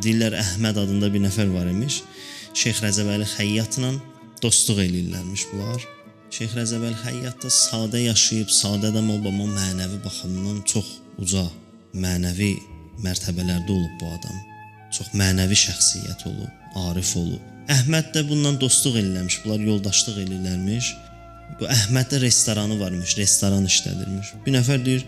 deyirlər Əhməd adında bir nəfər var imiş. Şeyx Rəcəbəli Xəyyatla dostluq eləyirlərmiş bunlar. Şeyx Rəcəbəli Xəyyat da sadə yaşayıb, sadə adam olub, amma mənəvi baxımdan çox uca, mənəvi mərtəbələrdə olub bu adam. Çox mənəvi şəxsiyyət olub, arif olub. Əhməd də bundan dostluq eləyirmiş, bunlar yoldaşlıq eləyirlərmiş. Bu Əhməddə restoranı varmış, restoran işlədirmiş. Bir nəfər deyir,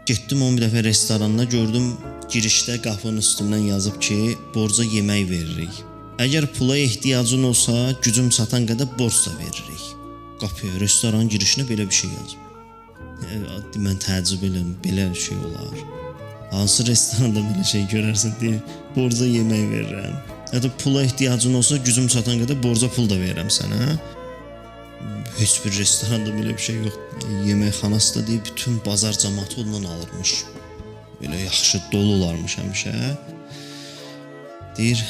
getdim onun bir dəfə restoranına, gördüm girişdə qapının üstündən yazıb ki, borca yemək veririk. Əgər pula ehtiyacın olsa, gücüm çatan qədər borc da veririk. Qapıya, restoranın girişinə belə bir şey yazıb. Mən təəccüb edirəm, belə şey olar. Hansı restoranda belə şey görərsən, deyir, borca yemək verirəm. Ya da pula ehtiyacın olsa, gücüm çatan qədər borca pul da verirəm sənə. Heç bir restoranda belə bir şey yox. Yeməkxanası da deyir, bütün bazar cəmaatı ondan alırmış. Belə yaxşı dolu olarmış həmişə. Deyir,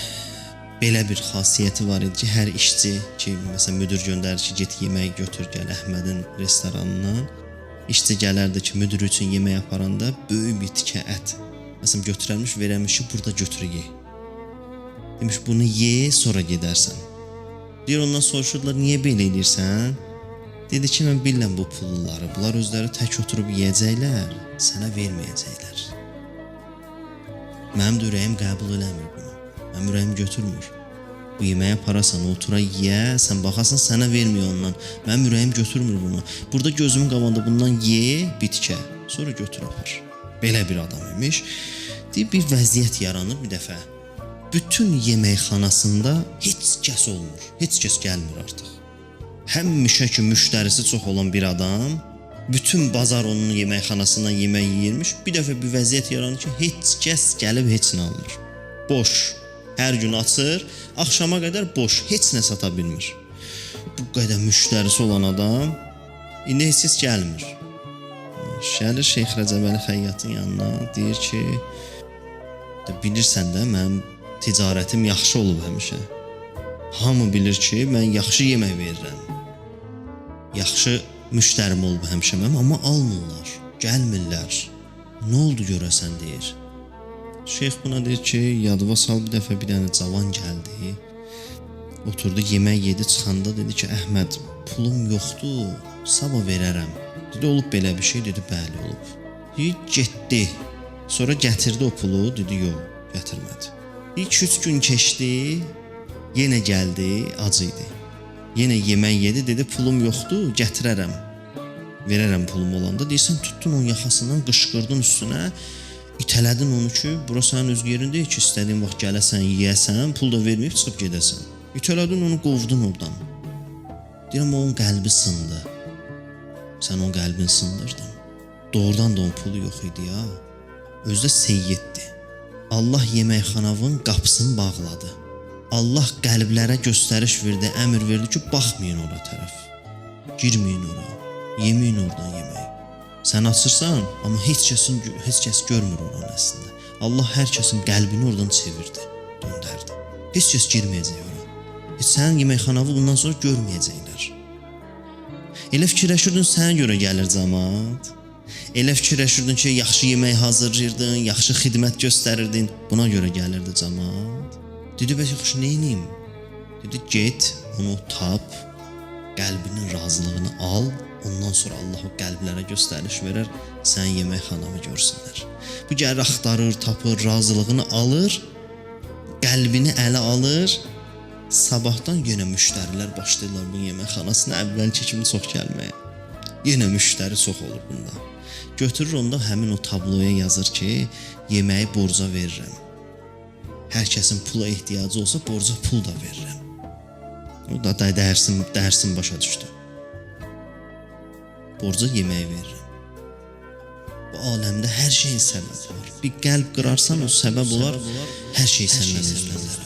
belə bir xasiyyəti var idi ki, hər işçi ki, məsələn, müdür göndərir ki, get yemək götür gəl Əhmədin restoranından. İşçi gələrdi ki, müdür üçün yemək aparanda böyük bir tikə ət. Məsələn, götürərmiş, verəmiş ki, burada götür ye. Demiş, bunu ye, sonra gedərsən. Deyir, ondan soruşurdular, niyə belə edirsən? Dedi ki, mən bilirəm bu pulları. Bunlar özləri tək oturub yeyəcəklər, sənə verməyəcəklər. Mənim də ürəyim qəbul eləmir bunu. Mənim ürəyim götürmür. Bu yeməyə parasan, otura ye, sən baxasan, sənə vermiyor ondan. Mənim ürəyim götürmür bunu. Burada gözümün qabağında bundan ye, bitkə, sonra götür apar. Belə bir adam imiş. Deyir, bir vəziyyət yaranır bir dəfə. Bütün yeməkxanasında heç kəs olmur, heç kəs gəlmir artıq. Həmişə ki, müştərisi çox olan bir adam, bütün bazar onun yeməkxanasından yemək yeyirmiş. Bir dəfə bir vəziyyət yaranır ki, heç kəs gəlib heç nə almır. Boş, hər gün açır, axşama qədər boş, heç nə sata bilmir. Bu qədər müştərisi olan adam, indi heç kəs gəlmir. Gəlir Şeyx Rəcəbəli Xəyyatın yanına, deyir ki, bilirsən də, mənim ticarətim yaxşı olub həmişə. Hamı bilir ki, mən yaxşı yemək verirəm. Yaxşı müştərim olub həmişə mənim, amma almırlar, gəlmirlər. Nə oldu görəsən, deyir. Şeyx buna deyir ki, yadıva sal, bir dəfə bir dənə cavan gəldi. Oturdu, yemək yedi, çıxanda dedi ki, Əhməd, pulum yoxdur, sabah verərəm. Dedi, olub belə bir şey, dedi, bəli olub. Dedi, getdi. Sonra gətirdi o pulu, dedi, yox, gətirmədi. 2-3 gün keçdi, yenə gəldi, ac idi. Yenə yemək yedi, dedi, pulum yoxdur, gətirərəm. Verərəm pulum olanda. Deyirsən, tutdun onun yaxasından, qışqırdın üstünə, itələdin onu ki, bura sənin öz yerin deyil ki, istədiyin vaxt gələsən, yeyəsən, pul da verməyib, çıxıb gedəsən. İtələdin onu, qovdun oradan. Deyirəm, onun qəlbi sındı. Sən onun qəlbini sındırdın. Doğrudan da onun pulu yox idi ya. Özdə seyyiddir. Allah yeməkxanavın qapısını bağladı. Allah qəlblərə göstəriş verdi, əmr verdi ki, baxmayın ora tərəf. Girməyin ora, yeməyin oradan yemək. Sən açırsan, amma heç kəs görmür oranı əslində. Allah hər kəsin qəlbini oradan çevirdi, döndərdi. Heç kəs girməyəcək ora. Heç sənin yeməkxanavı bundan sonra görməyəcəklər. Elə fikirləşirdin, sənə görə gəlir cəmaat. Elə fikirləşirdin ki, yaxşı yemək hazırlayırdın, yaxşı xidmət göstərirdin, buna görə gəlirdi cəmaat. Dedi, bəs yaxşı, nə edeyim? Dedi, get, onu tap, qəlbinin razılığını al, ondan sonra Allah o qəlblərə göstəriş verər, sən yeməkxanamı görsünlər. Bu gəlir, axtarır, tapır, razılığını alır, qəlbini ələ alır, sabahdan yenə müştərilər başlayırlar bu yeməkxanasına əvvəlki kimi çox gəlməyə. Yenə müştəri çox olur bunda. Götürür onda həmin o tabloya yazır ki, yeməyi borca verirəm. Hər kəsin pula ehtiyacı olsa borca pul da verirəm. O da dərsin başa düşdü. Borca yemək verirəm. Bu aləmdə hər şeyin səbəbi var. Bir qəlb qırarsan o səbəb olar, hər şey səndən özlənər.